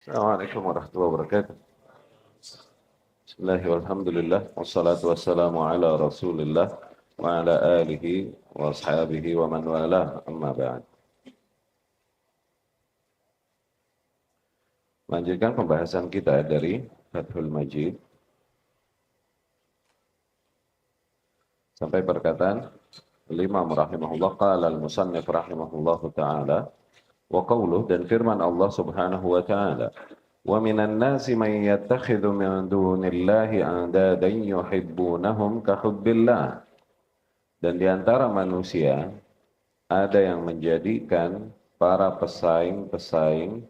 Assalamualaikum warahmatullahi wabarakatuh. Bismillah walhamdulillah wassalatu wassalamu ala Rasulillah wa ala alihi wa ashabihi wa man walah amma ba'd. Lanjutkan pembahasan kita dari Fathul Majid sampai perkataan Imam rahimahullah qala al-musannif rahimahullahu taala wa qawluh, dan firman Allah Subhanahu wa taala, wa minan nasi man yattakhidhu min dunillahi andadan yuhibbunahum ka hubbillah. Dan di antara manusia ada yang menjadikan para pesaing-pesaing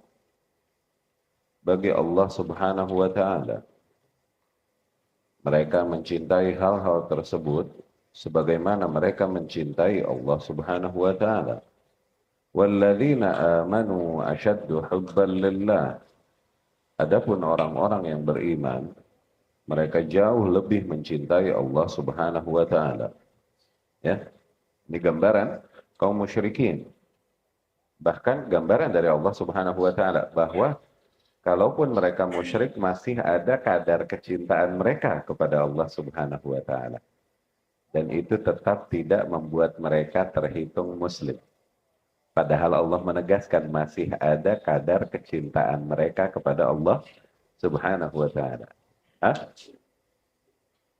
bagi Allah Subhanahu wa taala. Mereka mencintai hal-hal tersebut sebagaimana mereka mencintai Allah Subhanahu wa taala. Walladzina amanu asyaddu hubban lillah. Adapun orang-orang yang beriman, mereka jauh lebih mencintai Allah Subhanahu wa taala. Ya. Ini gambaran kaum musyrikin. Bahkan gambaran dari Allah Subhanahu wa taala bahwa kalaupun mereka musyrik masih ada kadar kecintaan mereka kepada Allah Subhanahu wa taala. Dan itu tetap tidak membuat mereka terhitung muslim. Padahal Allah menegaskan masih ada kadar kecintaan mereka kepada Allah Subhanahu wa taala.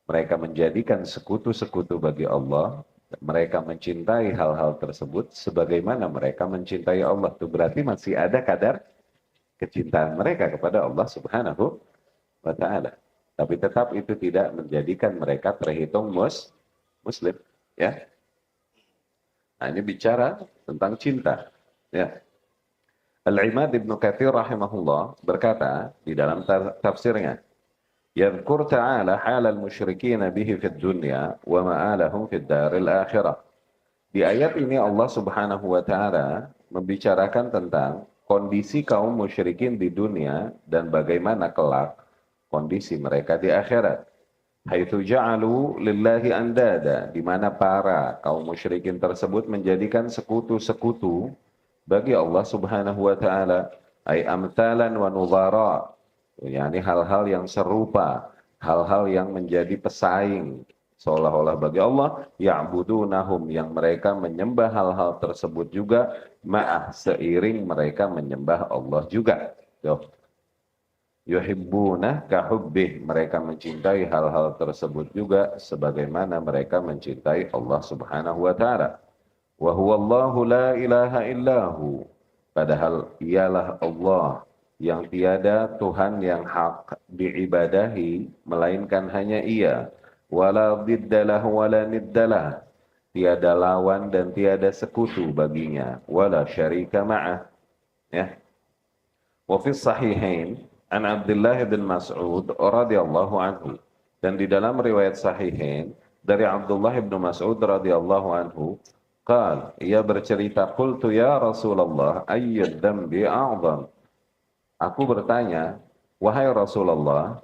Mereka menjadikan sekutu-sekutu bagi Allah. Mereka mencintai hal-hal tersebut sebagaimana mereka mencintai Allah. Itu berarti masih ada kadar kecintaan mereka kepada Allah Subhanahu wa taala. Tapi tetap itu tidak menjadikan mereka terhitung muslim, ya. Nah, ini bicara tentang cinta, ya. Al-Imad Ibn Katsir rahimahullah berkata di dalam tafsirnya, yadhkur ta'ala halal musyrikin bihi fid dunya wa ma'alahum fid daril akhirah. Di ayat ini Allah Subhanahu wa taala membicarakan tentang kondisi kaum musyrikin di dunia dan bagaimana kelak kondisi mereka di akhirat. Haitsu ja'alu lillahi andada, di mana para kaum musyrikin tersebut menjadikan sekutu-sekutu bagi Allah Subhanahu wa taala, ay amtalan wa nudhara, yakni hal-hal yang serupa, hal-hal yang menjadi pesaing seolah-olah bagi Allah, ya'budunahum, yang mereka menyembah hal-hal tersebut juga, ma'ah, seiring mereka menyembah Allah juga. Yuhibbunah kahubbih, mereka mencintai hal-hal tersebut juga sebagaimana mereka mencintai Allah Subhanahu wa taala. Wa huwallahu la ilaha illahu, padahal ialah Allah yang tiada Tuhan yang hak diibadahi melainkan hanya Ia. Wala diddalah wala niddalah, tiada lawan dan tiada sekutu baginya. Wala syarika ma'ah, ya. Wa fi sahihain an Abdullah bin Mas'ud radhiyallahu anhu, dan di dalam riwayat sahihain dari Abdullah bin Mas'ud radhiyallahu anhu, qal, ia bercerita, qultu ya Rasulullah ayyud dambi a'zam, aku bertanya, wahai Rasulullah,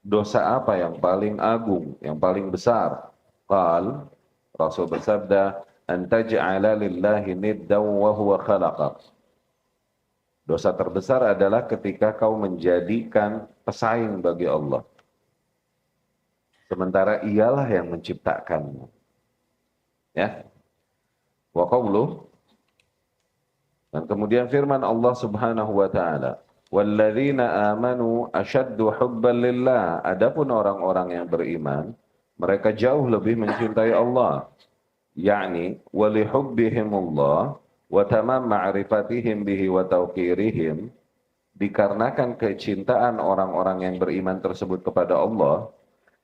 dosa apa yang paling agung, yang paling besar? Qal, Rasul bersabda, an taj'ala lillahi niddan wa huwa khalaqak. Dosa terbesar adalah ketika kau menjadikan pesaing bagi Allah, sementara Ialah yang menciptakanmu. Ya. Wa qawluh, dan kemudian firman Allah Subhanahu wa taala, walladzina amanu asyaddu hubban lillah, adapun orang-orang yang beriman, mereka jauh lebih mencintai Allah, yakni wa lihubbihimullah wa tamam ma'rifatihim bihi wa tauqirihim, dikarenakan kecintaan orang-orang yang beriman tersebut kepada Allah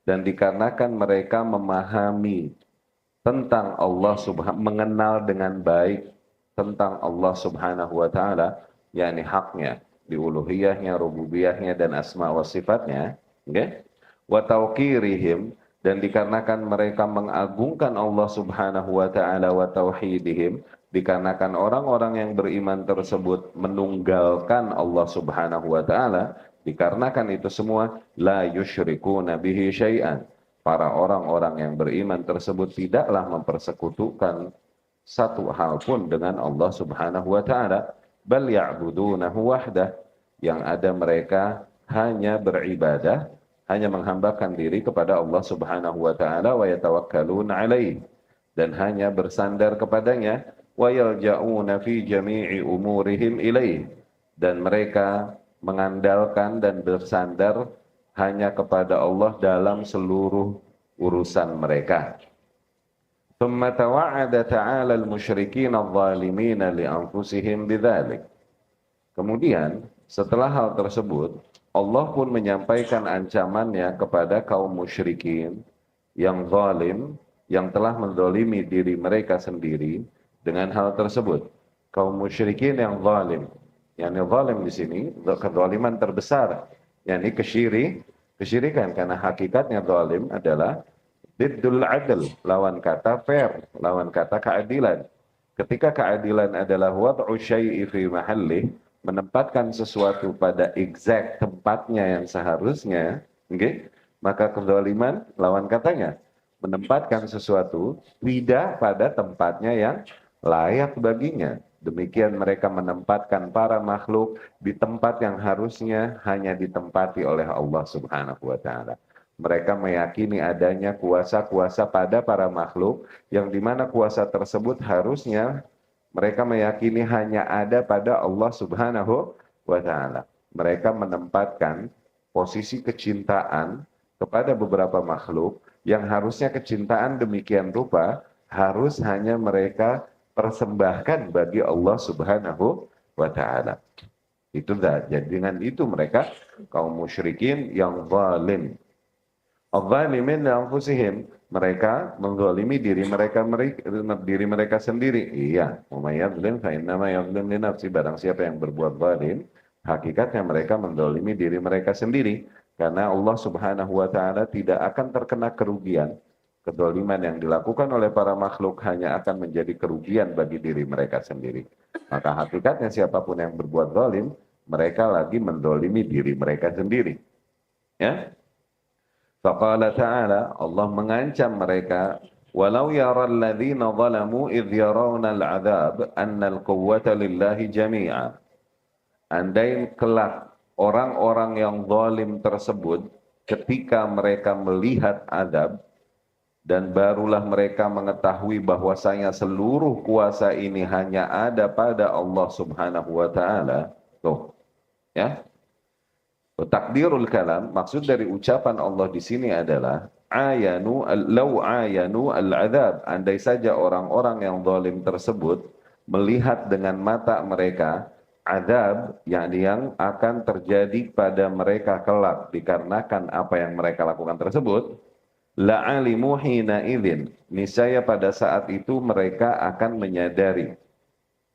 dan dikarenakan mereka memahami tentang Allah mengenal dengan baik tentang Allah Subhanahu wa taala, yakni haknya di uluhiyahnya, rububiyahnya dan asma wa sifatnya, okay? Wa tauqirihim, dan dikarenakan mereka mengagungkan Allah Subhanahu wa taala, wa tauhidihim, dikarenakan orang-orang yang beriman tersebut menunggalkan Allah Subhanahu wa taala, dikarenakan itu semua la yusyrikuna bihi syai'an, para orang-orang yang beriman tersebut tidaklah mempersekutukan satu hal pun dengan Allah Subhanahu wa taala, bal ya'budunahu wahdah, Yang ada mereka hanya beribadah, hanya menghambakan diri kepada Allah Subhanahu wa taala wa yatawakkaluna alaihi, dan hanya bersandar kepadanya, wa yalja'una fi jami'i umurihim ilaihi, dan mereka mengandalkan dan bersandar hanya kepada Allah dalam seluruh urusan mereka. ثم توعد تعالى المشركين الظالمين لأنفسهم بذلك. Kemudian setelah hal tersebut, Allah pun menyampaikan ancamannya kepada kaum musyrikin yang zalim, yang telah menzalimi diri mereka sendiri dengan hal tersebut. Kaum musyrikin yang zalim, yakni zalim di sini kezaliman terbesar, yakni kesyirikan, karena hakikatnya zalim adalah diddul adl, lawan kata fair, lawan kata keadilan. Ketika keadilan adalah wad'u syai'i fi mahallih, menempatkan sesuatu pada exact tempatnya yang seharusnya, okay? Maka kezaliman lawan katanya menempatkan sesuatu tidak pada tempatnya yang layak baginya. Demikian mereka menempatkan para makhluk di tempat yang harusnya hanya ditempati oleh Allah Subhanahu wa taala. Mereka meyakini adanya kuasa-kuasa pada para makhluk, yang dimana kuasa tersebut harusnya mereka meyakini hanya ada pada Allah Subhanahu wa taala. Mereka menempatkan posisi kecintaan kepada beberapa makhluk yang harusnya kecintaan demikian rupa harus hanya mereka persembahkan bagi Allah Subhanahu wa taala. Itu dah. Jadi dengan itu mereka kaum musyrikin yang zalim. Al-zalimin lianfusihim, mereka menzalimi diri mereka sendiri. Iya, wa may yadzlim fa innama yadzlim li nafsi, barang siapa yang berbuat zalim, hakikatnya mereka menzalimi diri mereka sendiri, karena Allah Subhanahu wa taala tidak akan terkena kerugian. Kedzaliman yang dilakukan oleh para makhluk hanya akan menjadi kerugian bagi diri mereka sendiri. Maka hakikatnya siapapun yang berbuat zalim, mereka lagi menzalimi diri mereka sendiri. Ya? Faqala ta'ala, Allah mengancam mereka, walau yara alladhina zalamu idh yarawna al'adzab anna al-quwwata lillahi jami'a. Andai kelak orang-orang yang zalim tersebut ketika mereka melihat azab, dan barulah mereka mengetahui bahwasanya seluruh kuasa ini hanya ada pada Allah Subhanahu wa taala. Tuh, ya. Takdirul kalam, maksud dari ucapan Allah di sini adalah law ayanu al-adzab, andai saja orang-orang yang zalim tersebut melihat dengan mata mereka azab yang akan terjadi pada mereka kelak dikarenakan apa yang mereka lakukan tersebut, la'alimu hina idzin, niscaya pada saat itu mereka akan menyadari,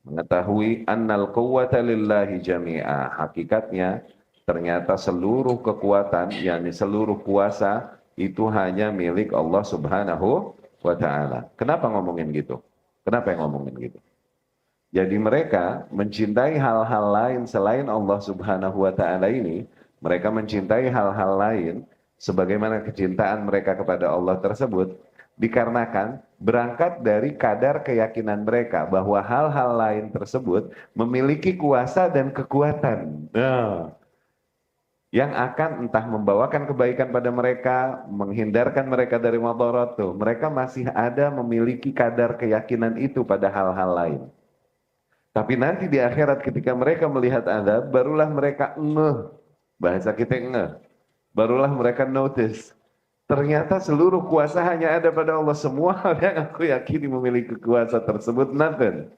mengetahui annal quwwata lillahi jami'a, hakikatnya ternyata seluruh kekuatan, yakni seluruh kuasa itu hanya milik Allah Subhanahu wa taala. Kenapa ngomongin gitu? Kenapa yang ngomongin gitu? Jadi mereka mencintai hal-hal lain selain Allah Subhanahu wa taala ini, mereka mencintai hal-hal lain sebagaimana kecintaan mereka kepada Allah tersebut dikarenakan berangkat dari kadar keyakinan mereka bahwa hal-hal lain tersebut memiliki kuasa dan kekuatan. Nah, yang akan entah membawakan kebaikan pada mereka, menghindarkan mereka dari madarat tuh. Mereka masih ada memiliki kadar keyakinan itu pada hal-hal lain. Tapi nanti di akhirat ketika mereka melihat azab, barulah mereka ngeh. Bahasa kita ngeh. Barulah mereka notice. Ternyata seluruh kuasa hanya ada pada Allah. Semua hal yang aku yakini memiliki kuasa tersebut, nothing.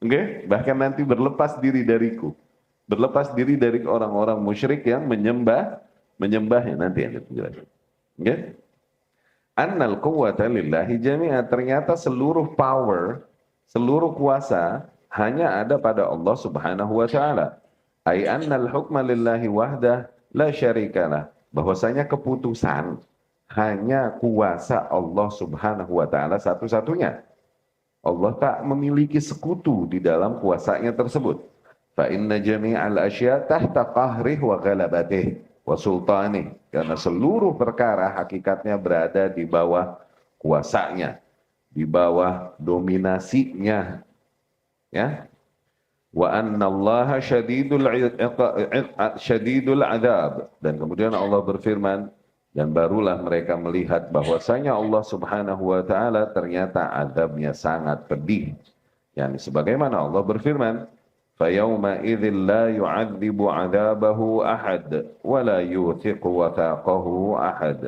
Okay? Bahkan nanti berlepas diri dariku. Berlepas diri dari orang-orang musyrik yang menyembahnya, nanti yang dijelaskan. Okay? Annal quwwata lillahi jami'a, ternyata seluruh power, seluruh kuasa hanya ada pada Allah Subhanahu wa taala. Ai annal hukma lillahi wahdah la syarikalah, bahwasanya keputusan hanya kuasa Allah Subhanahu wa taala satu-satunya. Allah tak memiliki sekutu di dalam kuasanya tersebut. Fa inna jami'al asya tahta qahrih wa ghalabatih wa sultanih, karena seluruh perkara hakikatnya berada di bawah kuasanya, di bawah dominasinya, ya. wa anna Allah syadidul adzab, dan kemudian Allah berfirman, dan barulah mereka melihat bahwasanya Allah Subhanahu wa taala ternyata azabnya sangat pedih. Yani sebagaimana Allah berfirman, فَيَوْمَ إِذٍ لَا يُعَذِّبُ عَذَابَهُ أَحَدٌ وَلَا يُوثِقُ وَثَاقَهُ أَحَدٌ.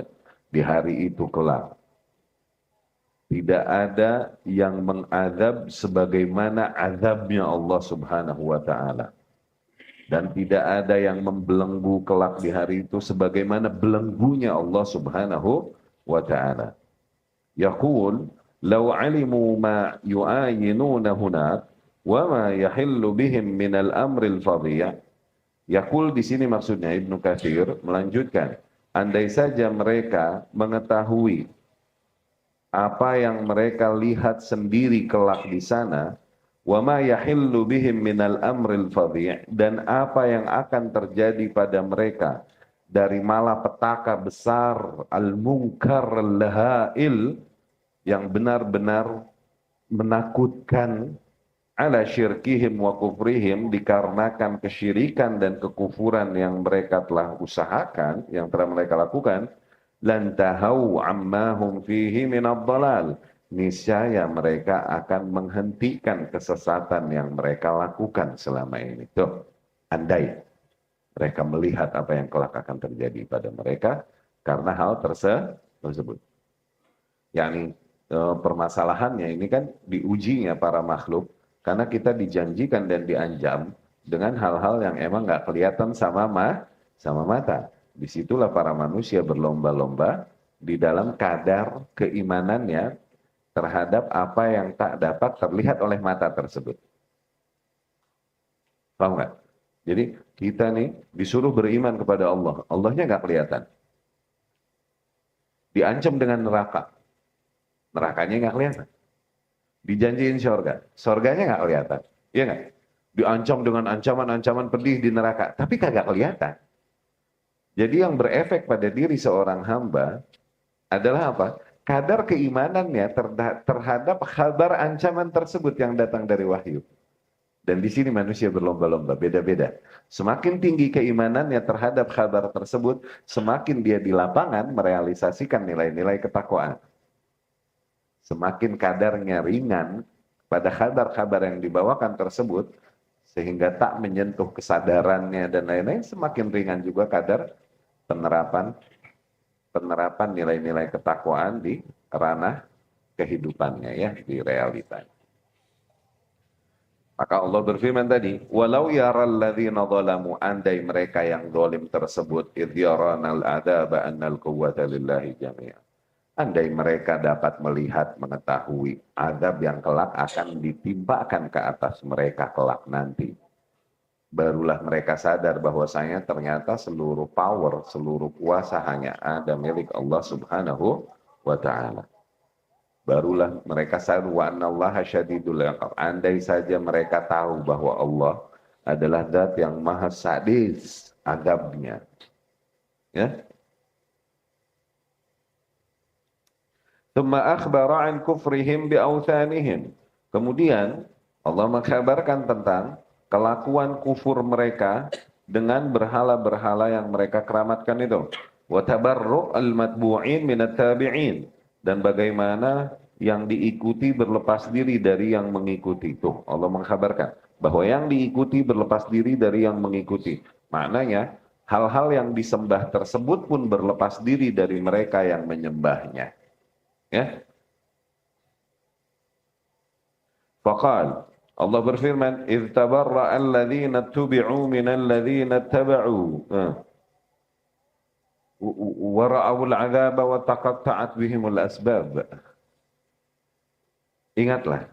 Di hari itu kelak tidak ada yang mengazab sebagaimana azabnya Allah Subhanahu wa taala, dan tidak ada yang membelenggu kelak di hari itu sebagaimana belenggunya Allah Subhanahu wa taala. Yaqul law alimu ma yu'ayinuna hunak wa ma yahillu bihim min al-amri al-fadhiya. Yaqul di sini maksudnya Ibnu Katsir melanjutkan, andai saja mereka mengetahui apa yang mereka lihat sendiri kelak di sana, wa ma yahillu bihim minal amril fadhi', dan apa yang akan terjadi pada mereka dari malapetaka besar, al-munkar al-lahail, yang benar-benar menakutkan, ala syirkihim wa kufrihim, dikarenakan kesyirikan dan kekufuran yang mereka telah usahakan, yang telah mereka lakukan, lan tahau amma hum fihi minad dhalal, niscaya mereka akan menghentikan kesesatan yang mereka lakukan selama ini. Tuh, andai mereka melihat apa yang kelak akan terjadi pada mereka karena hal tersebut. Yani permasalahannya ini kan diujinya para makhluk karena kita dijanjikan dan diancam dengan hal-hal yang emang nggak kelihatan sama mata. Disitulah para manusia berlomba-lomba di dalam kadar keimanannya terhadap apa yang tak dapat terlihat oleh mata tersebut. Paham nggak? Jadi kita nih disuruh beriman kepada Allah. Allahnya nggak kelihatan. Diancam dengan neraka. Nerakanya nggak kelihatan. Dijanjiin surga. Surganya nggak kelihatan. Iya nggak? Diancam dengan ancaman-ancaman pedih di neraka. Tapi kagak kelihatan. Jadi yang berefek pada diri seorang hamba adalah apa? Kadar keimanannya terhadap kabar ancaman tersebut yang datang dari wahyu. Dan di sini manusia berlomba-lomba, beda-beda. Semakin tinggi keimanannya terhadap kabar tersebut, semakin dia di lapangan merealisasikan nilai-nilai ketakwaan. Semakin kadarnya ringan pada kabar-kabar yang dibawakan tersebut, sehingga tak menyentuh kesadarannya dan lain-lain, semakin ringan juga kadar penerapan nilai-nilai ketakwaan di ranah kehidupannya, ya, di realitanya. Maka Allah berfirman tadi, walau yaral ladzina zalamu, andai mereka yang zalim tersebut, idh yaranal adzaba annal quwwata lillahi jami'an. Andai mereka dapat melihat, mengetahui azab yang kelak akan ditimpakan ke atas mereka kelak nanti, barulah mereka sadar bahwasanya ternyata seluruh power, seluruh kuasa hanya ada milik Allah Subhanahu wa taala. Barulah mereka sadar wa annallaha syadidul iqab. Andai saja mereka tahu bahwa Allah adalah zat yang maha sadis azabnya. Ya. Tsumma akhbara an kufrihim bi awthanihim. Kemudian Allah mengkabarkan tentang kelakuan kufur mereka dengan berhala-berhala yang mereka keramatkan itu. Wa tabarru' al-matbu'in minat tabi'in, dan bagaimana yang diikuti berlepas diri dari yang mengikuti. Tuh, Allah mengkabarkan bahwa yang diikuti berlepas diri dari yang mengikuti. Maknanya hal-hal yang disembah tersebut pun berlepas diri dari mereka yang menyembahnya. Ya. Faqal, Allah berfirman, "Idz tabarra'a alladziina tubi'u minal ladziina taba'u wa ra'awul 'adzaba wa taqatta'at bihimul asbab." Ingatlah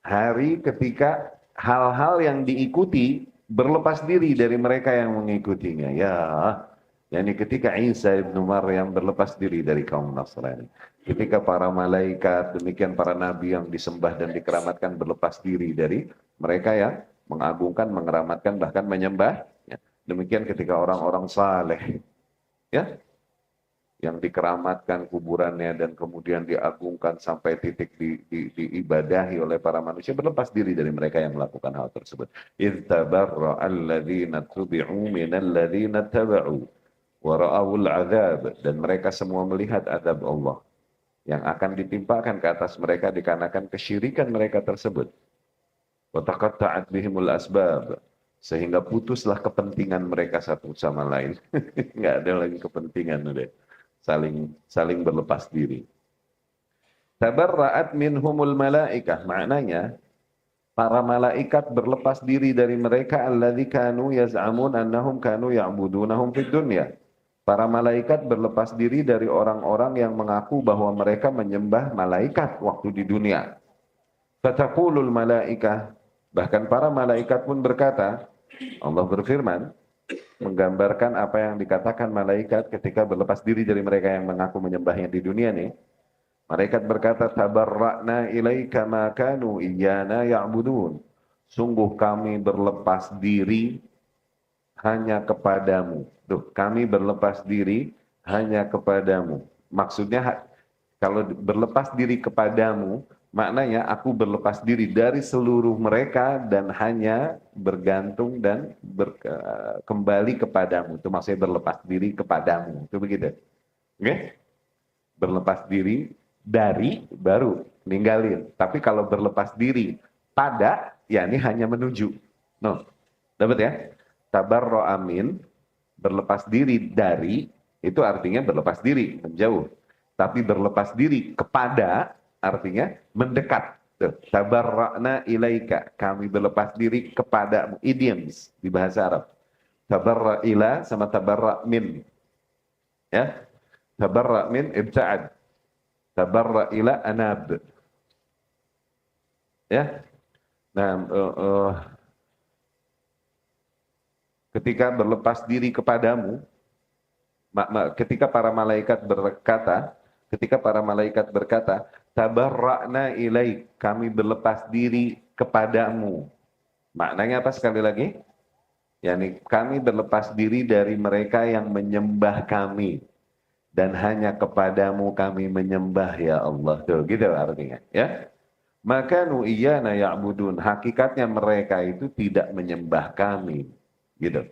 hari ketika hal-hal yang diikuti berlepas diri dari mereka yang mengikutinya. Ya, yakni ketika Isa ibnu Maryam berlepas diri dari kaum Nasrani. Ketika para malaikat, demikian para nabi yang disembah dan dikeramatkan berlepas diri dari mereka yang mengagungkan, mengeramatkan, bahkan menyembah. Ya. Demikian ketika orang-orang saleh, ya, yang dikeramatkan kuburannya dan kemudian diagungkan sampai titik diibadahi oleh para manusia, berlepas diri dari mereka yang melakukan hal tersebut. إِذْ تَبَرَّأَ الَّذِينَ اتُّبِعُوا مِنَ الَّذِينَ اتَّبَعُوا وَرَأَوُا الْعَذَابَ. Dan mereka semua melihat azab Allah yang akan ditimpakan ke atas mereka dikarenakan kesyirikan mereka tersebut. وَتَقَطَّعَتْ بِهِمُ الْأَسْبَابِ. Sehingga putuslah kepentingan mereka satu sama lain. Nggak ada lagi kepentingan, udah. Saling berlepas diri. Tabarra'at minhumul malaikah, maknanya para malaikat berlepas diri dari mereka alladzi kanu yaz'amun annahum kanu ya'budunahum fid dunya. Para malaikat berlepas diri dari orang-orang yang mengaku bahwa mereka menyembah malaikat waktu di dunia. Fataqulul malaikah, bahkan para malaikat pun berkata, Allah berfirman menggambarkan apa yang dikatakan malaikat ketika berlepas diri dari mereka yang mengaku menyembahnya di dunia nih. Malaikat berkata, tabarra'na ilaika ma kanu iyyana ya'budun. Sungguh kami berlepas diri hanya kepadamu. Tuh, kami berlepas diri hanya kepadamu. Maksudnya kalau berlepas diri kepadamu, maknanya aku berlepas diri dari seluruh mereka dan hanya bergantung dan kembali kepadamu. Itu maksudnya berlepas diri kepadamu. Itu begitu. Oke? Okay? Berlepas diri dari baru ninggalin. Tapi kalau berlepas diri pada, ya ini hanya menuju. No. Dapat ya? Tabarro amin, berlepas diri dari, itu artinya berlepas diri, menjauh. Tapi berlepas diri kepada, artinya mendekat. Tabarra'na ilaika, kami berlepas diri kepadamu. Idioms di bahasa Arab. Tabarra ila sama tabarra min. Ya, tabarra min ibta'ad. Tabarra ila anab. Ya. Nah, ketika berlepas diri kepadamu, ketika para malaikat berkata, tabarra'na ilaik, kami berlepas diri kepadamu. Maknanya apa sekali lagi? Yani kami berlepas diri dari mereka yang menyembah kami. Dan hanya kepadamu kami menyembah ya Allah. Tuh, gitu artinya. Ya. Maka iyana ya'budun. Hakikatnya mereka itu tidak menyembah kami. Gitu.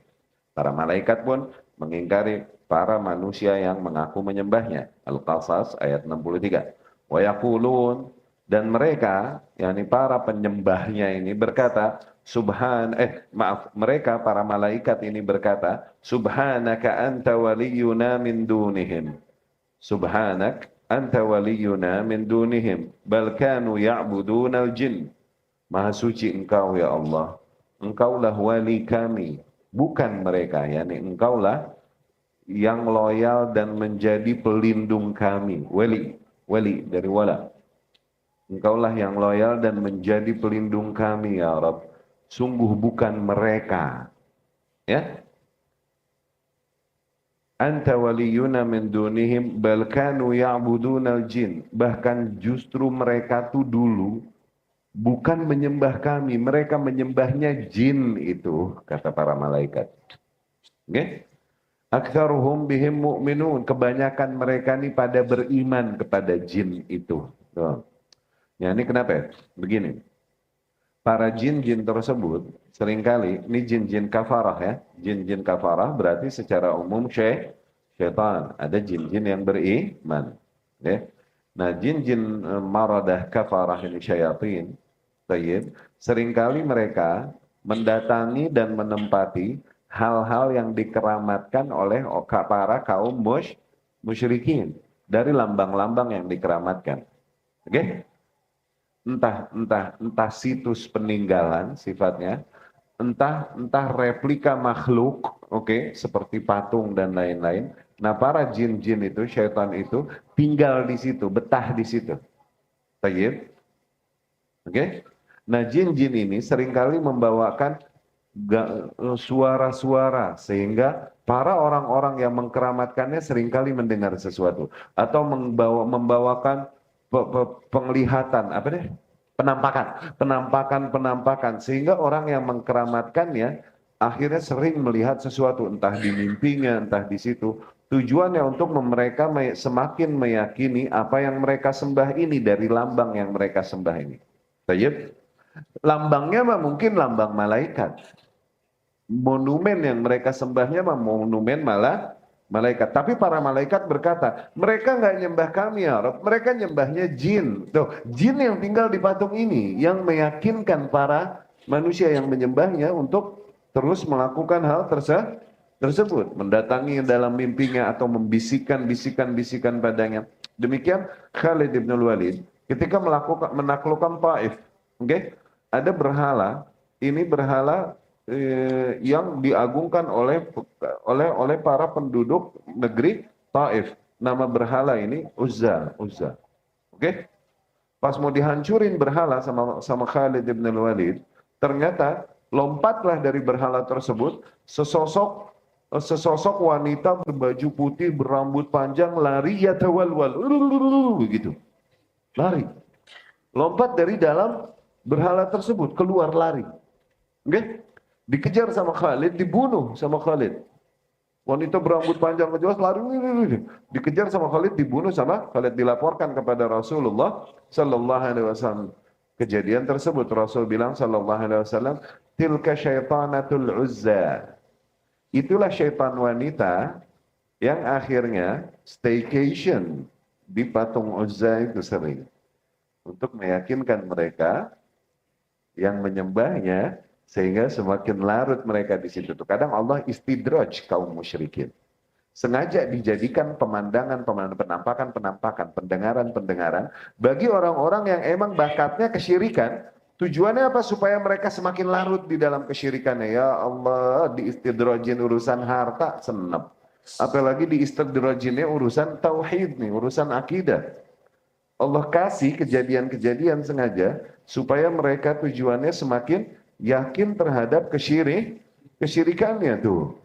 Para malaikat pun mengingkari para manusia yang mengaku menyembahnya. Al-Qasas ayat 63. Wa yaqulun, dan mereka, yakni para penyembahnya ini berkata, mereka para malaikat ini berkata, subhanaka anta waliyuna min dunihim. Subhanak anta waliyuna min dunihim, bal kanu ya'budunal jin. Maha suci engkau ya Allah. Engkaulah wali kami, bukan mereka, yakni engkaulah yang loyal dan menjadi pelindung kami. Wali dari wala. Engkaulah yang loyal dan menjadi pelindung kami ya Rabb. Sungguh bukan mereka. Ya. Anta waliyuna min dunihim bal kanu ya'budunal jin. Bahkan justru mereka tuh dulu bukan menyembah kami, mereka menyembahnya jin itu, kata para malaikat. Oke? Okay? Aktsaruhum bihim mu'minun, kebanyakan mereka ini pada beriman kepada jin itu. Tuh. Ya, ini kenapa ya? Begini. Para jin-jin tersebut seringkali, ini jin-jin kafarah ya. Jin-jin kafarah berarti secara umum syaitan. Ada jin-jin yang beriman. Ya. Nah, jin-jin maradah kafarah ini syayatin. Seringkali mereka mendatangi dan menempati hal-hal yang dikeramatkan oleh para kaum musyrikin dari lambang-lambang yang dikeramatkan. Oke? Okay? Entah situs peninggalan sifatnya, entah replika makhluk, oke, okay? Seperti patung dan lain-lain. Nah, para jin-jin itu, syaitan itu tinggal di situ, betah di situ. Oke? Okay? Nah, jin-jin ini seringkali membawakan suara-suara sehingga para orang-orang yang mengkeramatkannya seringkali mendengar sesuatu atau membawakan penglihatan, penampakan sehingga orang yang mengkeramatkannya akhirnya sering melihat sesuatu, entah di mimpinya, entah di situ, Tujuannya untuk mereka semakin meyakini apa yang mereka sembah ini dari lambang yang mereka sembah ini. Baik. Lambangnya mah mungkin lambang malaikat. Monumen yang mereka sembahnya mah monumen malah malaikat. Tapi para malaikat berkata, mereka nggak nyembah kami ya Rabb, mereka nyembahnya jin. Tuh, jin yang tinggal di patung ini yang meyakinkan para manusia yang menyembahnya untuk terus melakukan hal tersebut, mendatangi dalam mimpinya atau membisikkan bisikan-bisikan padanya. Demikian Khalid bin Walid ketika menaklukkan Taif, oke? Ada berhala, ini berhala yang diagungkan oleh para penduduk negeri Taif. Nama berhala ini Uzza. Oke? Pas mau dihancurin berhala sama Khalid bin Walid, ternyata lompatlah dari berhala tersebut sesosok wanita berbaju putih, berambut panjang, lari yatawalwal, begitu. Lari. Lompat dari dalam berhala tersebut, keluar lari. Oke? Dikejar sama Khalid, dibunuh sama Khalid. Wanita berambut panjang jelas lari, dikejar sama Khalid, dibunuh sama Khalid, dilaporkan kepada Rasulullah sallallahu alaihi wasallam. Kejadian tersebut Rasul bilang sallallahu alaihi wasallam, tilka syaitanatul Uzza. Itulah syaitan wanita yang akhirnya staycation di patung Uzza itu sering untuk meyakinkan mereka yang menyembahnya, sehingga semakin larut mereka di situ. Kadang Allah istidraj kaum musyrikin. Sengaja dijadikan penampakan, pendengaran bagi orang-orang yang emang bakatnya kesyirikan. Tujuannya apa? Supaya mereka semakin larut di dalam kesyirikannya. Ya Allah, diistidrajin urusan harta, senep. Apalagi diistidrajinnya urusan tauhid nih, urusan akidah. Allah kasih kejadian-kejadian sengaja supaya mereka tujuannya semakin yakin terhadap kesyirikannya tuh.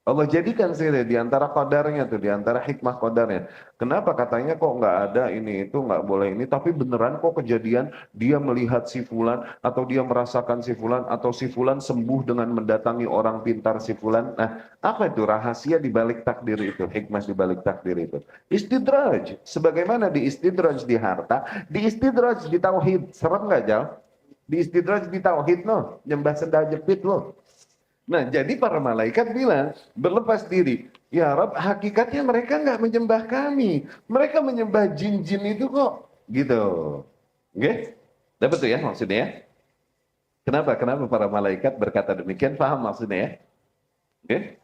Allah jadikan sih di antara qadarnya tuh, di antara hikmah qadarnya. Kenapa katanya kok nggak ada ini itu, nggak boleh ini, tapi beneran kok kejadian dia melihat si fulan atau dia merasakan si fulan atau si fulan sembuh dengan mendatangi orang pintar si fulan. Nah, apa itu rahasia di balik takdir itu, hikmah di balik takdir itu? Istidraj, sebagaimana di istidraj di harta, di istidraj di tauhid. Serem nggak Jal? Di istidraj di tauhid loh, nyembah sendal jepit loh. Nah, jadi para malaikat bilang, berlepas diri. Ya Rabb, hakikatnya mereka nggak menyembah kami. Mereka menyembah jin-jin itu kok. Gitu. Oke? Dapat tuh ya maksudnya ya? Kenapa? Kenapa para malaikat berkata demikian? Paham maksudnya ya? Oke?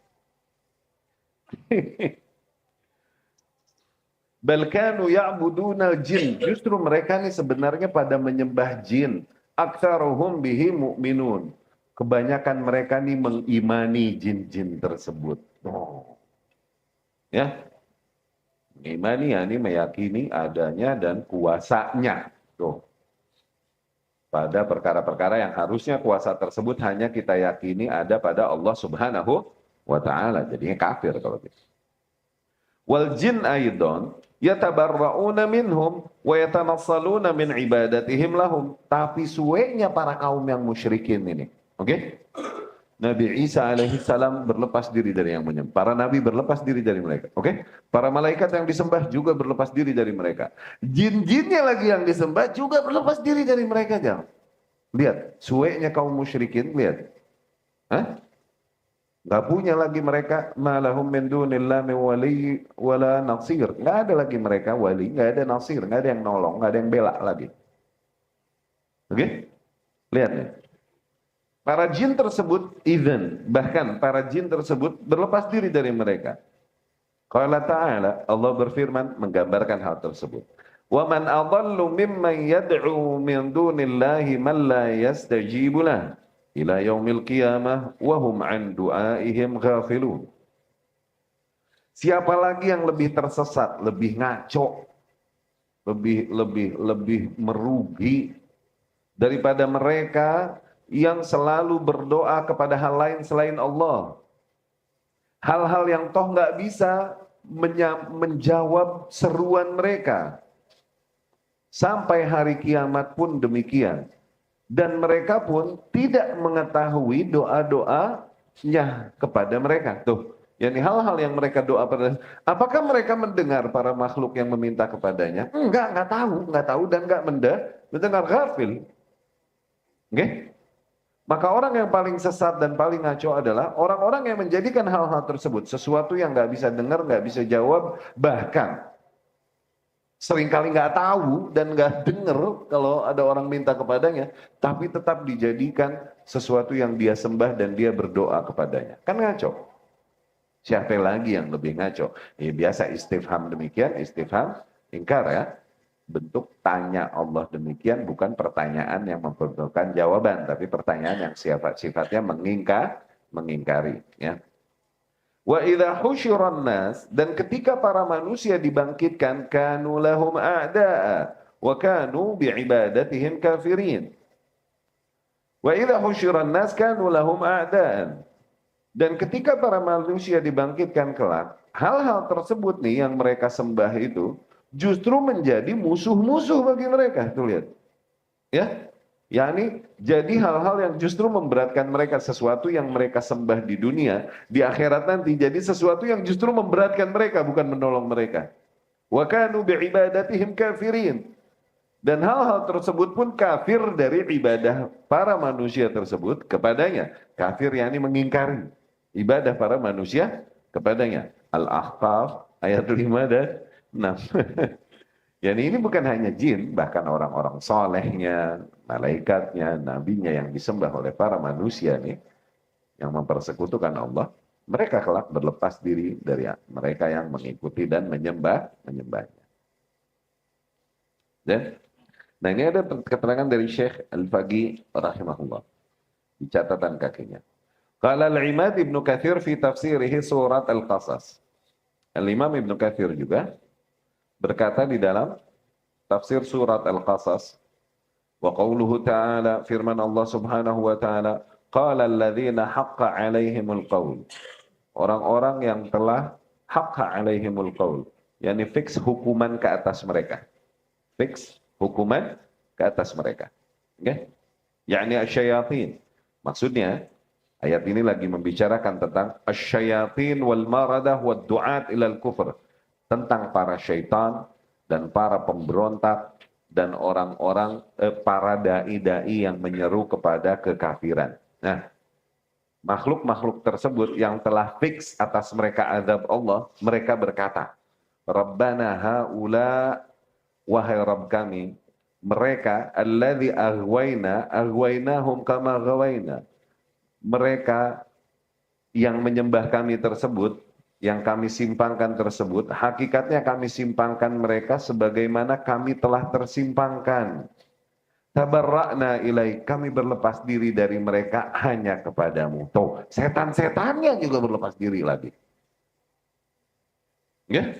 Bal kanu ya'buduna jin. Justru mereka nih sebenarnya pada menyembah jin. Aktsaruhum bihi mu'minun. Kebanyakan mereka nih mengimani jin-jin tersebut. Oh. Ya. Mengimani ya ini meyakini adanya dan kuasanya. Tuh. Pada perkara-perkara yang harusnya kuasa tersebut hanya kita yakini ada pada Allah Subhanahu wa taala. Jadinya kafir kalau gitu. Wal jin aidon yatabarrauna minhum wa yatanassaluna min ibadatihim lahum. Tapi suenya para kaum yang musyrikin ini. Oke? Nabi Isa alaihi salam berlepas diri dari yang menyembah. Para nabi berlepas diri dari mereka. Oke? Para malaikat yang disembah juga berlepas diri dari mereka. Jin-jinnya lagi yang disembah juga berlepas diri dari mereka. Jangan. Lihat, suenya kaum musyrikin, lihat. Hah? Gak punya lagi mereka malahum min dunillah min wali wala nasir. Gak ada lagi mereka wali, gak ada nasir, gak ada yang nolong, gak ada yang bela lagi. Oke? Lihat nih. Para jin tersebut, bahkan para jin tersebut berlepas diri dari mereka. Qala ta'ala, Allah berfirman menggambarkan hal tersebut. Wa man adallu mimman yad'u min dunillahi man la yastajibu lah ila yaumil qiyamah wa hum an du'aihim ghafilun. Siapa lagi yang lebih tersesat, lebih ngaco, lebih merugi daripada mereka yang selalu berdoa kepada hal lain selain Allah. Hal-hal yang toh nggak bisa menjawab seruan mereka. Sampai hari kiamat pun demikian. Dan mereka pun tidak mengetahui doa-doanya kepada mereka. Tuh, Yani hal-hal yang mereka doa pada, apakah mereka mendengar para makhluk yang meminta kepadanya? Enggak tahu dan enggak mendengar, ghafil. Oke? Maka orang yang paling sesat dan paling ngaco adalah orang-orang yang menjadikan hal-hal tersebut sesuatu yang nggak bisa dengar, nggak bisa jawab, bahkan seringkali nggak tahu dan nggak dengar kalau ada orang minta kepadanya, tapi tetap dijadikan sesuatu yang dia sembah dan dia berdoa kepadanya. Kan ngaco. Siapa lagi yang lebih ngaco? Ya, biasa istifham demikian, istifham ingkar ya. Bentuk tanya Allah demikian bukan pertanyaan yang membutuhkan jawaban, tapi pertanyaan yang sifatnya mengingkari ya. Wa idza husyiran nas, dan ketika para manusia dibangkitkan, kanu lahum a'da'a wa kanu bi'ibadatihim kafirin. Wa idza husyiran nas kanu lahum a'da'an. Dan ketika para manusia dibangkitkan kelak, hal-hal tersebut nih yang mereka sembah itu justru menjadi musuh-musuh bagi mereka. Tuh lihat. Ya. yakni jadi hal-hal yang justru memberatkan mereka, sesuatu yang mereka sembah di dunia, di akhirat nanti jadi sesuatu yang justru memberatkan mereka, bukan menolong mereka. Wa kanu bi'ibadatihim kafirin. Dan hal-hal tersebut pun kafir dari ibadah para manusia tersebut kepadanya. Kafir yakni mengingkari ibadah para manusia kepadanya. Al-Ahqaf ayat 5 dan 6. Yani ini bukan hanya jin, bahkan orang-orang solehnya, malaikatnya, nabinya yang disembah oleh para manusia nih, yang mempersekutukan Allah, mereka kelak berlepas diri dari mereka yang mengikuti dan menyembahnya. Dan, nah ini ada keterangan dari Syekh Al-Faqih rahimahullah di catatan kakinya. Qala al-Imad Ibnu Katsir fi tafsirihi surat Al-Qasas. Al-Imam Ibnu Katsir juga berkata di dalam tafsir surat Al-Qasas, wa qawluhu ta'ala, firman Allah subhanahu wa ta'ala, qala alladhina haqqa alaihimul qawl. Orang-orang yang telah haqqa alaihimul qawl, yakni fix hukuman ke atas mereka. Fix hukuman ke atas mereka. Okay? Yakni asyayatin. Maksudnya, ayat ini lagi membicarakan tentang asyayatin wal maradah wad du'at ilal kufr. Tentang para syaitan dan para pemberontak dan orang-orang para dai-dai yang menyeru kepada kekafiran. Nah, makhluk-makhluk tersebut yang telah fix atas mereka azab Allah, mereka berkata, Rabbana haula, wahai Rabb kami, mereka alladzi aghwainahum kama ghawaina. Mereka yang menyembah kami tersebut, yang kami simpangkan tersebut, hakikatnya kami simpangkan mereka sebagaimana kami telah tersimpangkan. Tabarra'na ilaik, kami berlepas diri dari mereka hanya kepadamu. Tuh, setan-setannya juga berlepas diri lagi. Ya?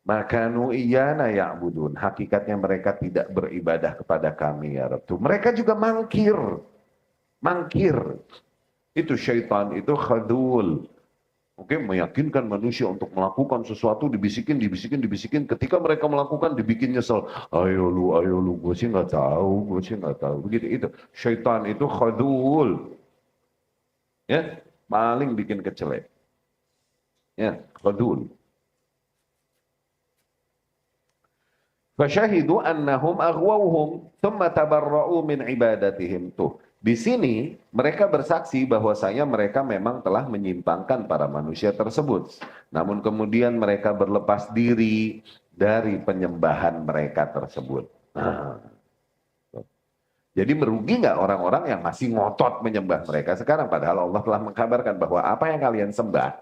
Makanu iyana ya'budun, hakikatnya mereka tidak beribadah kepada kami ya Rabb. Mereka juga mangkir. Itu syaitan, itu khadul. Oke, meyakinkan manusia untuk melakukan sesuatu, dibisikin. Ketika mereka melakukan, dibikin nyesel. Ayo lu, gue sih nggak tahu. Begitu itu. Syaitan itu khadul. Ya, paling bikin kecelek. Ya, khadul. Fasyahidu annahum aghwawhum, thumma tabarra'u min ibadatihim. Tuh. Di sini mereka bersaksi bahwasanya mereka memang telah menyimpangkan para manusia tersebut. Namun kemudian mereka berlepas diri dari penyembahan mereka tersebut. Nah, jadi merugi nggak orang-orang yang masih ngotot menyembah mereka sekarang? Padahal Allah telah mengkabarkan bahwa apa yang kalian sembah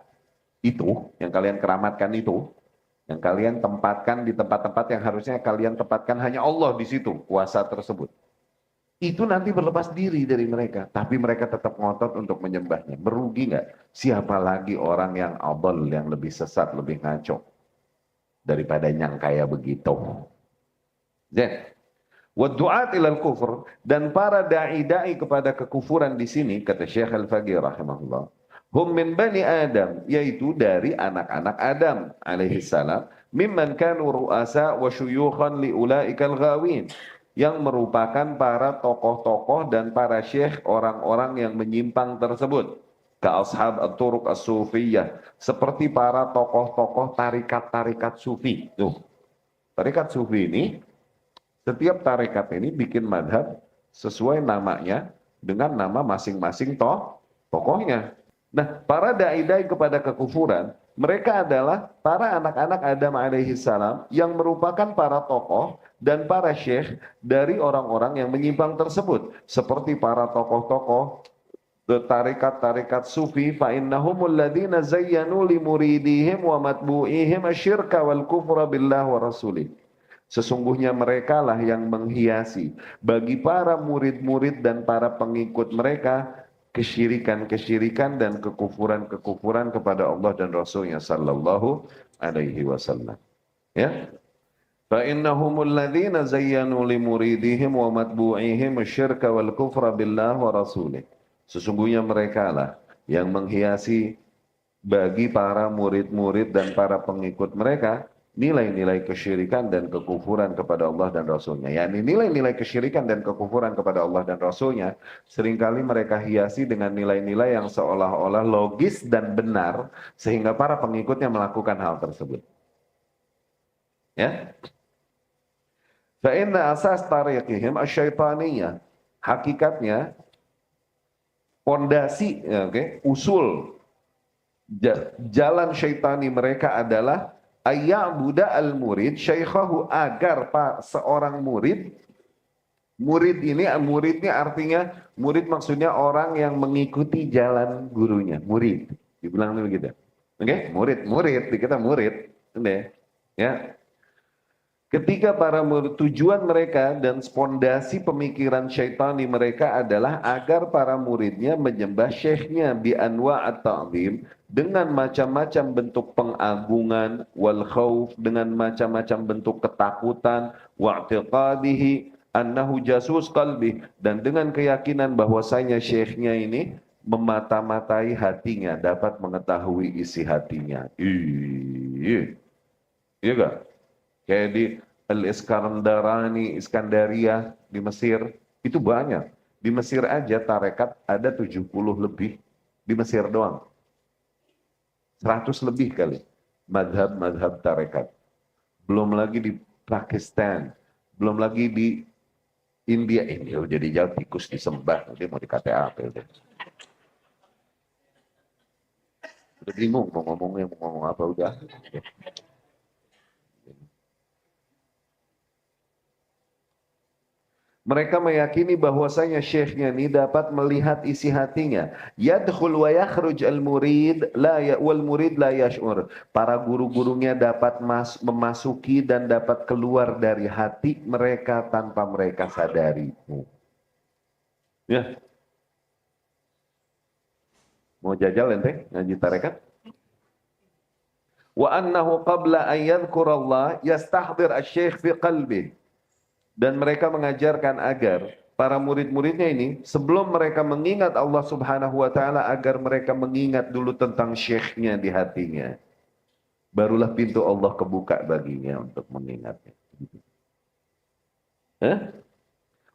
itu, yang kalian keramatkan itu, yang kalian tempatkan di tempat-tempat yang harusnya kalian tempatkan hanya Allah di situ, kuasa tersebut. Itu nanti berlepas diri dari mereka, tapi mereka tetap ngotot untuk menyembahnya. Merugi nggak? Siapa lagi orang yang abal, yang lebih sesat, lebih ngaco daripada yang kayak begitu? Waddu'at ilal kufur, dan para dai-dai kepada kekufuran di sini, kata Syekh Al-Faqih rahimahullah, hum min bani Adam, yaitu dari anak-anak Adam alaihi salam, mimman kanu ru'asa wa syuyukhan li ulaikal ghawin, yang merupakan para tokoh-tokoh dan para syekh orang-orang yang menyimpang tersebut. ka ashab at-turuq as-sufiyah, seperti para tokoh-tokoh tarikat-tarikat sufi. Tuh, tarikat sufi ini, setiap tarikat ini bikin madhab sesuai namanya dengan nama masing-masing tokohnya. Nah, para dai-dai kepada kekufuran, mereka adalah para anak-anak Adam alaihi salam yang merupakan para tokoh dan para syekh dari orang-orang yang menyimpang tersebut. Seperti para tokoh-tokoh tarikat-tarikat sufi, fa innahumul ladzina zayyanu li muridihim wa matbu'ihim asyirka wal kufra billah wa rasulih. Sesungguhnya mereka lah yang menghiasi bagi para murid-murid dan para pengikut mereka kesyirikan-kesyirikan dan kekufuran-kekufuran kepada Allah dan Rasulnya sallallahu alaihi wasallam. Ya. Fa innahumul ladzina zayyanu li muridihim wa matbu'ihim asyirka wal kufra billah wa rasulih. Sesungguhnya mereka lah yang menghiasi bagi para murid-murid dan para pengikut mereka nilai-nilai kesyirikan dan kekufuran kepada Allah dan Rasulnya. Yakni nilai-nilai kesyirikan dan kekufuran kepada Allah dan Rasulnya seringkali mereka hiasi dengan nilai-nilai yang seolah-olah logis dan benar sehingga para pengikutnya melakukan hal tersebut. Ya. Fa inna asas tariqihim asy-syaitaniyah. Hakikatnya pondasi, usul jalan syaitani mereka adalah ayya'buda al-murid syaikhahu, agar seorang murid muridnya artinya murid maksudnya orang yang mengikuti jalan gurunya, murid. Dibilang begitu. Oke, murid kita murid. Ya. Ketika para murid, tujuan mereka dan pondasi pemikiran syaitani mereka adalah agar para muridnya menyembah syekhnya bi anwa' at-ta'zim, dengan macam-macam bentuk pengagungan, wal khauf, dengan macam-macam bentuk ketakutan, wa i'tiqadihi annahu jasus qalbi, dan dengan keyakinan bahwasanya syekhnya ini memata-matai hatinya, dapat mengetahui isi hatinya. Iya gak? Kayak di Iskandaria di Mesir, itu banyak. Di Mesir aja tarekat ada 70 lebih. Di Mesir doang. 100 lebih kali. Madhab tarekat. Belum lagi di Pakistan. Belum lagi di India. India udah dijauh tikus disembah. Nanti mau dikata apa udah. Udah bingung mau ngomong apa udah. Mereka meyakini bahwasanya syekhnya ini dapat melihat isi hatinya. Yadkhul wa yakhruj al-murid wal murid la yash'ur. Para guru-gurunya dapat memasuki dan dapat keluar dari hati mereka tanpa mereka sadari. Ya. Mau jajal ente ngaji tarekat? Wa annahu qabla an yadhkura Allah yastahdir asy-syekh fi qalbihi. Dan mereka mengajarkan agar para murid-muridnya ini sebelum mereka mengingat Allah Subhanahu wa taala, agar mereka mengingat dulu tentang syekhnya di hatinya. Barulah pintu Allah kebuka baginya untuk mengingatnya.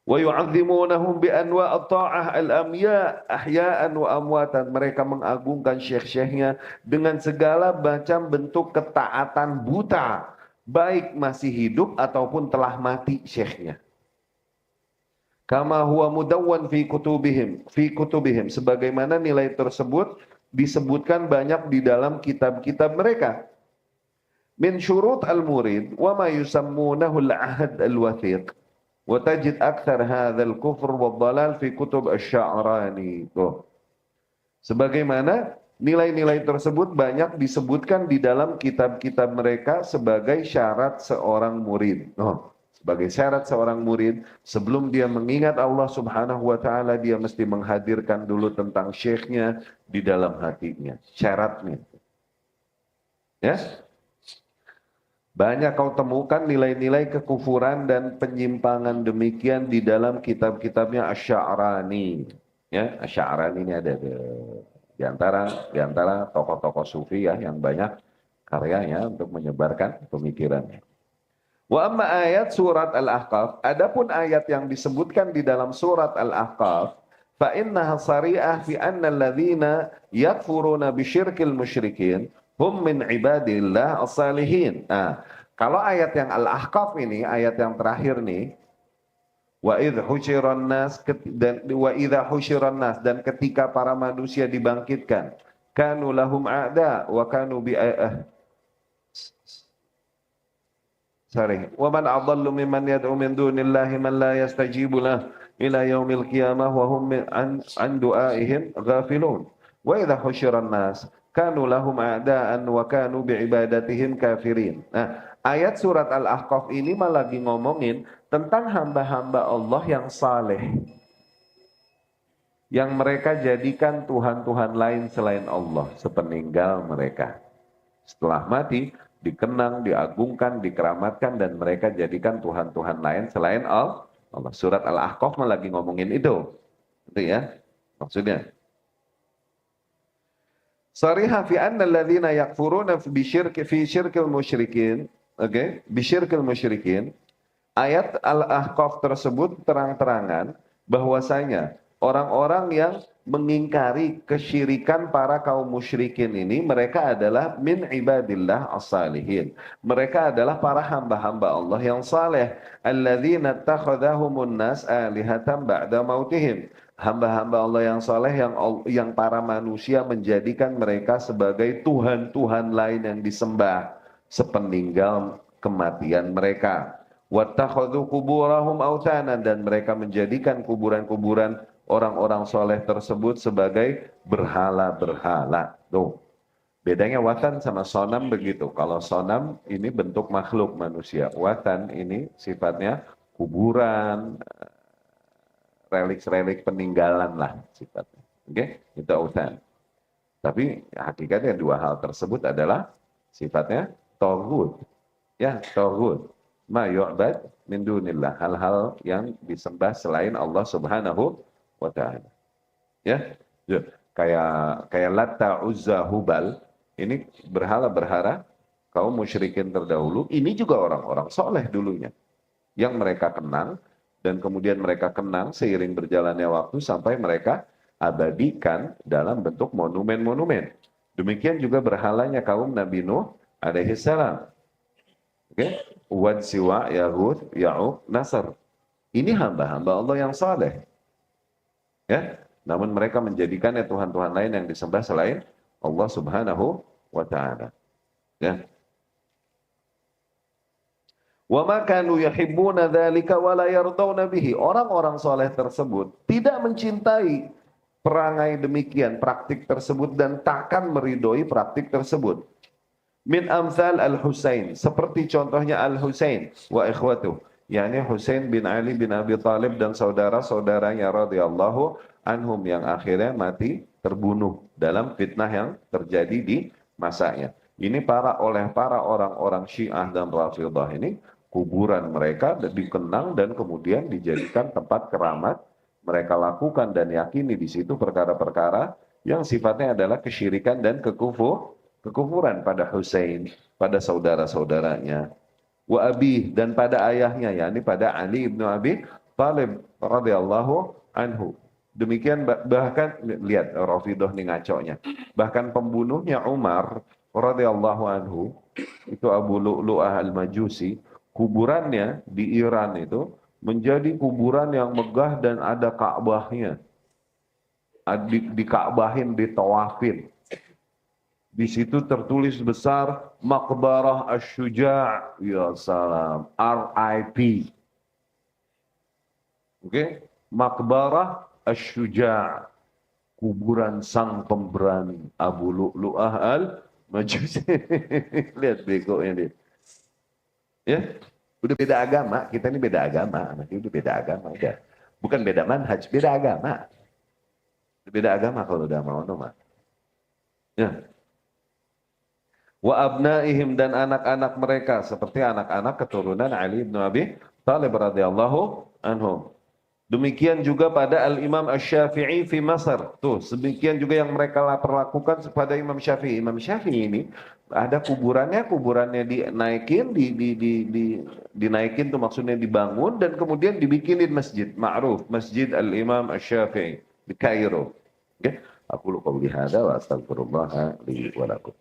Wa yu'azzimunahum bi anwa' at-ta'ah al-amya ahya'an wa amwatan. Mereka mengagungkan syekh-syekhnya dengan segala macam bentuk ketaatan buta, baik masih hidup ataupun telah mati syekhnya. Kama huwa mudawwan fi kutubihim, sebagaimana nilai tersebut disebutkan banyak di dalam kitab-kitab mereka. Min syurut al-murid wa ma yusammunahu al-ahd al-wathiq. Wa tajid akthar hadzal kufr wad dhalal fi kutub asy-sya'rani. Sebagaimana nilai-nilai tersebut banyak disebutkan di dalam kitab-kitab mereka sebagai syarat seorang murid. Sebagai syarat seorang murid, sebelum dia mengingat Allah Subhanahu wa taala, dia mesti menghadirkan dulu tentang syekhnya di dalam hatinya. Syaratnya. Ya. Banyak kau temukan nilai-nilai kekufuran dan penyimpangan demikian di dalam kitab-kitabnya Asy-Sya'rani. Ya, Asy-Sya'rani ini ada di antara tokoh-tokoh sufi ya yang banyak karyanya untuk menyebarkan pemikirannya. Wa amma ayat surat Al-Ahqaf, adapun ayat yang disebutkan di dalam surat Al-Ahqaf, fa innaha sari'ah fi anna alladhina yakfuruna bisyirkil musyrikin hum min ibadillah as-salihin. Nah, kalau ayat yang Al-Ahqaf ini, ayat yang terakhir nih, wa idh husyiran nas dan wa idza husyiran nas, dan ketika para manusia dibangkitkan, kanu lahum a'da wa kanu bi sorry, wa man adallu mimman yad'u min dunillahi man la yastajibu lahu ila yaumil qiyamah wa hum an du'aihim ghafilun. Wa idza husyiran nas kanu lahum a'da'an wa kanu bi'ibadatihim kafirin. Nah, ayat surat Al-Ahqaf ini malah lagi ngomongin tentang hamba-hamba Allah yang saleh, yang mereka jadikan Tuhan-Tuhan lain selain Allah sepeninggal mereka. Setelah mati, dikenang, diagungkan, dikeramatkan, dan mereka jadikan Tuhan-Tuhan lain selain Allah. Surat Al-Ahqaf lagi ngomongin itu. Itu ya, maksudnya. Sariha fi anna alladhina yakfuruna fi syirkil musyrikin. Oke, bisyirkil musyrikin. Ayat Al-Ahqaf tersebut terang-terangan bahwasanya orang-orang yang mengingkari kesyirikan para kaum musyrikin ini, mereka adalah min ibadillah as-salihin. Mereka adalah para hamba-hamba Allah yang saleh. Alladzina takhadhahumun nas alihatan ba'da mautihim. Hamba-hamba Allah yang saleh yang para manusia menjadikan mereka sebagai tuhan-tuhan lain yang disembah sepeninggal kematian mereka. Wattakhadhu quburahum autanan, dan mereka menjadikan kuburan-kuburan orang-orang soleh tersebut sebagai berhala-berhala. Tuh, bedanya watan sama sonam begitu. Kalau sonam ini bentuk makhluk manusia, watan ini sifatnya kuburan, relik-relik peninggalan lah sifatnya. Oke, itu autan. Tapi hakikatnya dua hal tersebut adalah sifatnya taghut. Ya, taghut. Ma yu'bad min dunillah, hal-hal yang disembah selain Allah Subhanahu wa ta'ala. Ya, kayak Latta, Uzza, Hubal, ini berhala-berhala kaum musyrikin terdahulu. Ini juga orang-orang soleh dulunya yang mereka kenang, dan kemudian mereka kenang seiring berjalannya waktu sampai mereka abadikan dalam bentuk monumen-monumen. Demikian juga berhalanya kaum Nabi Nuh alaihi salam. Oke, Wad, Siwa, Yahud, Ya'uq, Nasr. Ini hamba-hamba Allah yang saleh. Ya, namun mereka menjadikannya Tuhan-Tuhan lain yang disembah selain Allah Subhanahu wa ta'ala. Ya. Wa ma kanu yuhibbuna dzalika wa la yardawna bihi. Orang-orang saleh tersebut tidak mencintai perangai demikian, praktik tersebut, dan takkan meridhoi praktik tersebut. Min amsal al-Husain, seperti contohnya al-Husain wa ikhwatuh, yakni Husain bin Ali bin Abi Thalib dan saudara-saudaranya radhiyallahu anhum yang akhirnya mati terbunuh dalam fitnah yang terjadi di masanya. Ini oleh para orang-orang Syiah dan Rafidhah ini, kuburan mereka dikenang dan kemudian dijadikan tempat keramat. Mereka lakukan dan yakini di situ perkara-perkara yang sifatnya adalah kesyirikan dan kekufuran pada Husain, pada saudara-saudaranya, wa abi, dan pada ayahnya, yakni pada Ali ibnu Abi Thalib radhiyallahu anhu. Demikian bahkan lihat Rafidhah nih ngaconya. Bahkan pembunuhnya Umar radhiyallahu anhu itu Abu Lu'lu'ah al-Majusi, kuburannya di Iran itu menjadi kuburan yang megah dan ada Ka'bahnya. Dika'bahin, ditawafin. Di situ tertulis besar Maqbarah Asy-Syuja', ya salam, RIP. Oke, Maqbarah Asy-Syuja', kuburan sang pemberani Abu Lu'lu'ah al-Majusi. Lihat begonya dia. Ya, udah beda agama, kita ini beda agama, nanti udah beda agama, udah. Bukan beda manhaj, beda agama. Beda agama kalau udah mau mah. Ya. Wa abnaihim, dan anak-anak mereka seperti anak-anak keturunan Ali bin Abi Thalib radhiyallahu anhum. Demikian juga pada Al-Imam Asy-Syafi'i fi Masar. Tuh, demikian juga yang mereka perlakukan kepada Imam Syafi'i. Imam Syafi'i ini ada kuburannya dinaikin, dinaikin tuh maksudnya dibangun dan kemudian dibikinin masjid ma'ruf, Masjid Al-Imam Asy-Syafi'i. di Kairo. Oke, aku lupa bihada wa astagfirullah li wa lakum.